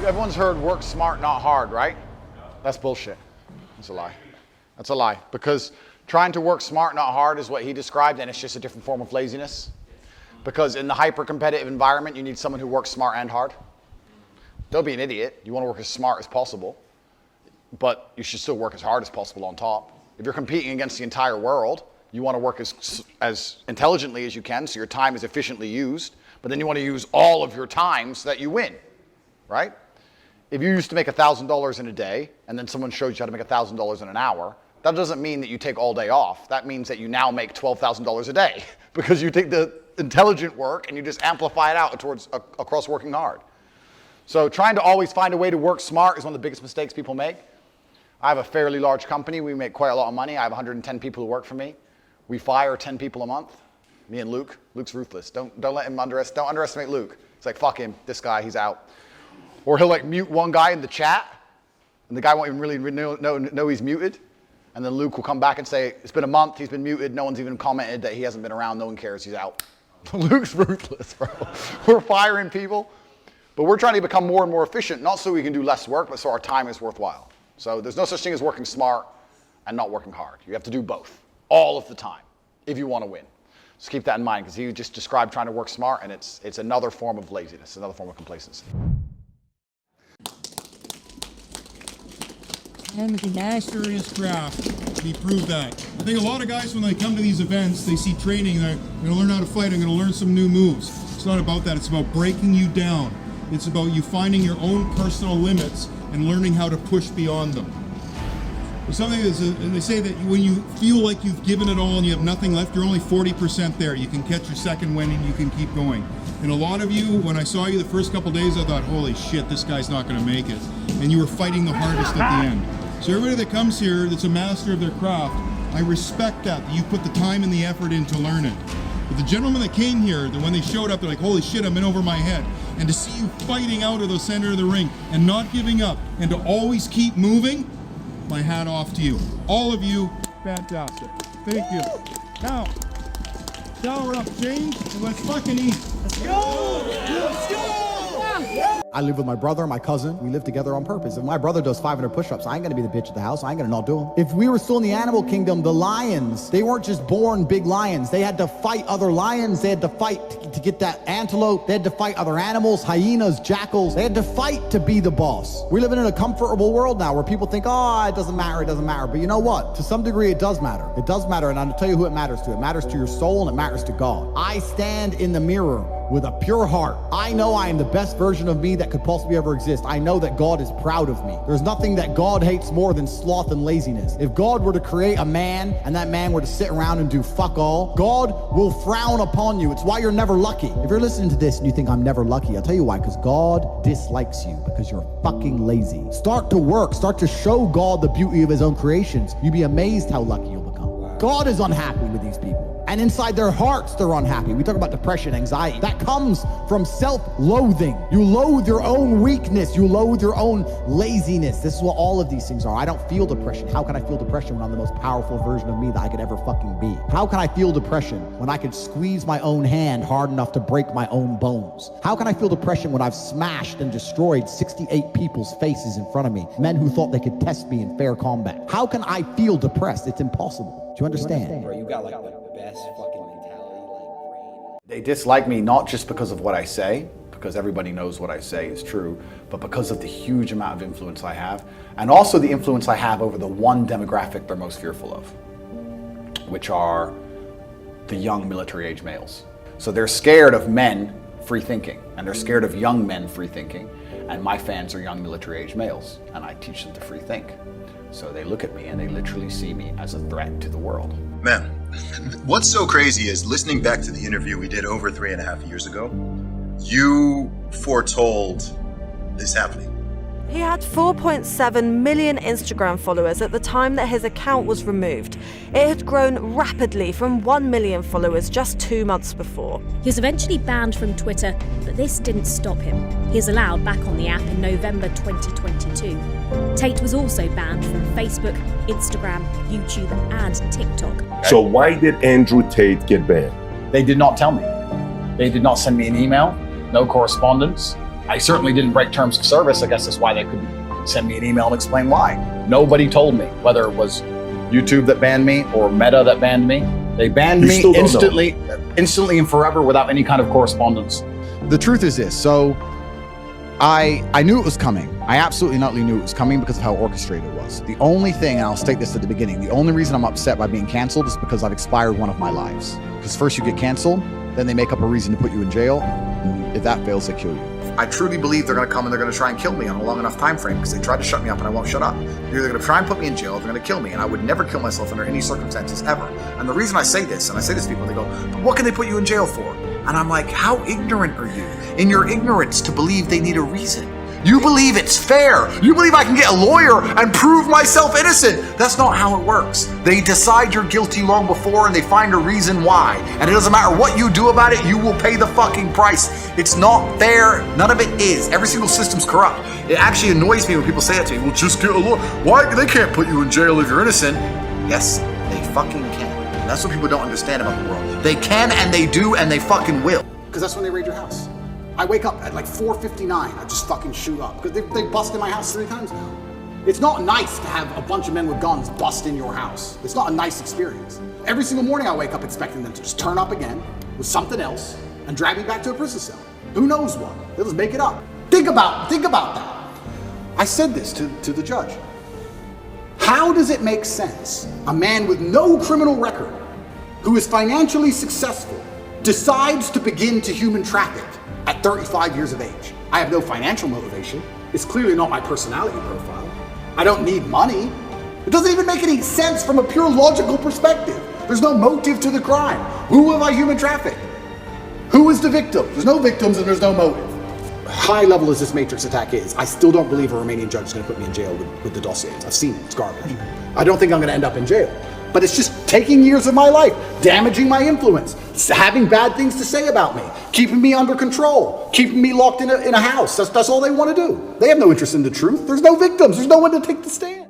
Everyone's heard work smart, not hard, right? That's bullshit. That's a lie. That's a lie. Because trying to work smart, not hard is what he described, and it's just a different form of laziness. Because in the hyper-competitive environment, you need someone who works smart and hard. Don't be an idiot. You want to work as smart as possible, but you should still work as hard as possible on top. If you're competing against the entire world, you want to work as intelligently as you can so your time is efficiently used, but then you want to use all of your time so that you win, right? If you used to make $1,000 in a day, and then someone shows you how to make $1,000 in an hour, that doesn't mean that you take all day off. That means that you now make $12,000 a day because you take the intelligent work and you just amplify it out across working hard. So trying to always find a way to work smart is one of the biggest mistakes people make. I have a fairly large company. We make quite a lot of money. I have 110 people who work for me. We fire 10 people a month. Me and Luke. Luke's ruthless. Don't let him don't underestimate Luke. It's like, fuck him, this guy, he's out. Or he'll like mute one guy in the chat, and the guy won't even really know he's muted. And then Luke will come back and say, it's been a month, he's been muted, no one's even commented that he hasn't been around, no one cares, he's out. Luke's ruthless, bro. We're firing people, but we're trying to become more and more efficient, not so we can do less work, but so our time is worthwhile. So there's no such thing as working smart and not working hard. You have to do both, all of the time, if you want to win. Just keep that in mind, because you just described trying to work smart, and it's another form of laziness, another form of complacency. I'm a master in his craft. He proved that. I think a lot of guys, when they come to these events, they see training, they're going to learn how to fight, I'm going to learn some new moves. It's not about that. It's about breaking you down. It's about you finding your own personal limits and learning how to push beyond them. There's something they say that when you feel like you've given it all and you have nothing left, you're only 40% there. You can catch your second wind and you can keep going. And a lot of you, when I saw you the first couple days, I thought, holy shit, this guy's not going to make it. And you were fighting the hardest at the end. So everybody that comes here that's a master of their craft, I respect that you put the time and the effort in to learn it. But the gentlemen that came here, when they showed up, they're like, holy shit, I'm in over my head. And to see you fighting out of the center of the ring and not giving up and to always keep moving, my hat off to you. All of you, fantastic. Thank you. Now, shower up, change, and let's fucking eat. Let's go! Let's go! I live with my brother, my cousin. We live together on purpose. If my brother does 500 push-ups, I ain't gonna be the bitch at the house. I ain't gonna not do them. If we were still in the animal kingdom, the lions, they weren't just born big lions. They had to fight other lions. They had to fight to get that antelope. They had to fight other animals, hyenas, jackals. They had to fight to be the boss. We're living in a comfortable world now where people think, oh, it doesn't matter, it doesn't matter. But you know what? To some degree, it does matter. It does matter, and I'll tell you who it matters to. It matters to your soul, and it matters to God. I stand in the mirror with a pure heart. I know I am the best version of me that could possibly ever exist. I know that God is proud of me. There's nothing that God hates more than sloth and laziness. If God were to create a man and that man were to sit around and do fuck all, God will frown upon you. It's why you're never lucky. If you're listening to this and you think I'm never lucky, I'll tell you why, because God dislikes you because you're fucking lazy. Start to work. Start to show God the beauty of his own creations. You'd be amazed how lucky you'll become. God is unhappy with these people. And inside their hearts, they're unhappy. We talk about depression, anxiety. That comes from self-loathing. You loathe your own weakness. You loathe your own laziness. This is what all of these things are. I don't feel depression. How can I feel depression when I'm the most powerful version of me that I could ever fucking be? How can I feel depression when I could squeeze my own hand hard enough to break my own bones? How can I feel depression when I've smashed and destroyed 68 people's faces in front of me? Men who thought they could test me in fair combat. How can I feel depressed? It's impossible. Do you understand? Bro, you got like the best fucking mentality. They dislike me not just because of what I say, because everybody knows what I say is true, but because of the huge amount of influence I have, and also the influence I have over the one demographic they're most fearful of, which are the young military-age males. So they're scared of men free thinking, and they're scared of young men free thinking, and my fans are young military-age males, and I teach them to free think. So they look at me and they literally see me as a threat to the world. Man, what's so crazy is listening back to the interview we did over 3.5 years ago, you foretold this happening. He had 4.7 million Instagram followers at the time that his account was removed. It had grown rapidly from 1 million followers just 2 months before. He was eventually banned from Twitter, but this didn't stop him. He was allowed back on the app in November 2022. Tate was also banned from Facebook, Instagram, YouTube, and TikTok. So why did Andrew Tate get banned? They did not tell me. They did not send me an email, no correspondence. I certainly didn't break terms of service. I guess that's why they couldn't send me an email and explain why. Nobody told me, whether it was YouTube that banned me or Meta that banned me. They banned me instantly and forever without any kind of correspondence. The truth is this. So I knew it was coming. I absolutely knew it was coming because of how orchestrated it was. The only thing, and I'll state this at the beginning, the only reason I'm upset by being canceled is because I've expired one of my lives. Because first you get canceled, then they make up a reason to put you in jail, and if that fails, they kill you. I truly believe they're going to come and they're going to try and kill me on a long enough time frame because they tried to shut me up and I won't shut up. They're either going to try and put me in jail or they're going to kill me, and I would never kill myself under any circumstances ever. And the reason I say this, and I say this to people, they go, but what can they put you in jail for? And I'm like, how ignorant are you in your ignorance to believe they need a reason? You believe it's fair. You believe I can get a lawyer and prove myself innocent. That's not how it works. They decide you're guilty long before and they find a reason why. And it doesn't matter what you do about it, you will pay the fucking price. It's not fair. None of it is. Every single system's corrupt. It actually annoys me when people say that to me. Well, just get a lawyer. Why? They can't put you in jail if you're innocent. Yes, they fucking can. And that's what people don't understand about the world. They can and they do and they fucking will. Because that's when they raid your house. I wake up at like 4:59, I just fucking shoot up. Because they busted my house 3 times now. It's not nice to have a bunch of men with guns bust in your house. It's not a nice experience. Every single morning I wake up expecting them to just turn up again with something else and drag me back to a prison cell. Who knows what? They'll just make it up. Think about that. I said this to the judge. How does it make sense a man with no criminal record who is financially successful decides to begin to human traffic at 35 years of age? I have no financial motivation. It's clearly not my personality profile. I don't need money. It doesn't even make any sense from a pure logical perspective. There's no motive to the crime. Who have I human trafficked? Who is the victim? There's no victims and there's no motive. High level as this Matrix attack is, I still don't believe a Romanian judge is going to put me in jail with the dossiers. I've seen it. It's garbage. I don't think I'm going to end up in jail. But it's just taking years of my life, damaging my influence, having bad things to say about me, keeping me under control, keeping me locked in a house. That's all they want to do. They have no interest in the truth. There's no victims. There's no one to take the stand.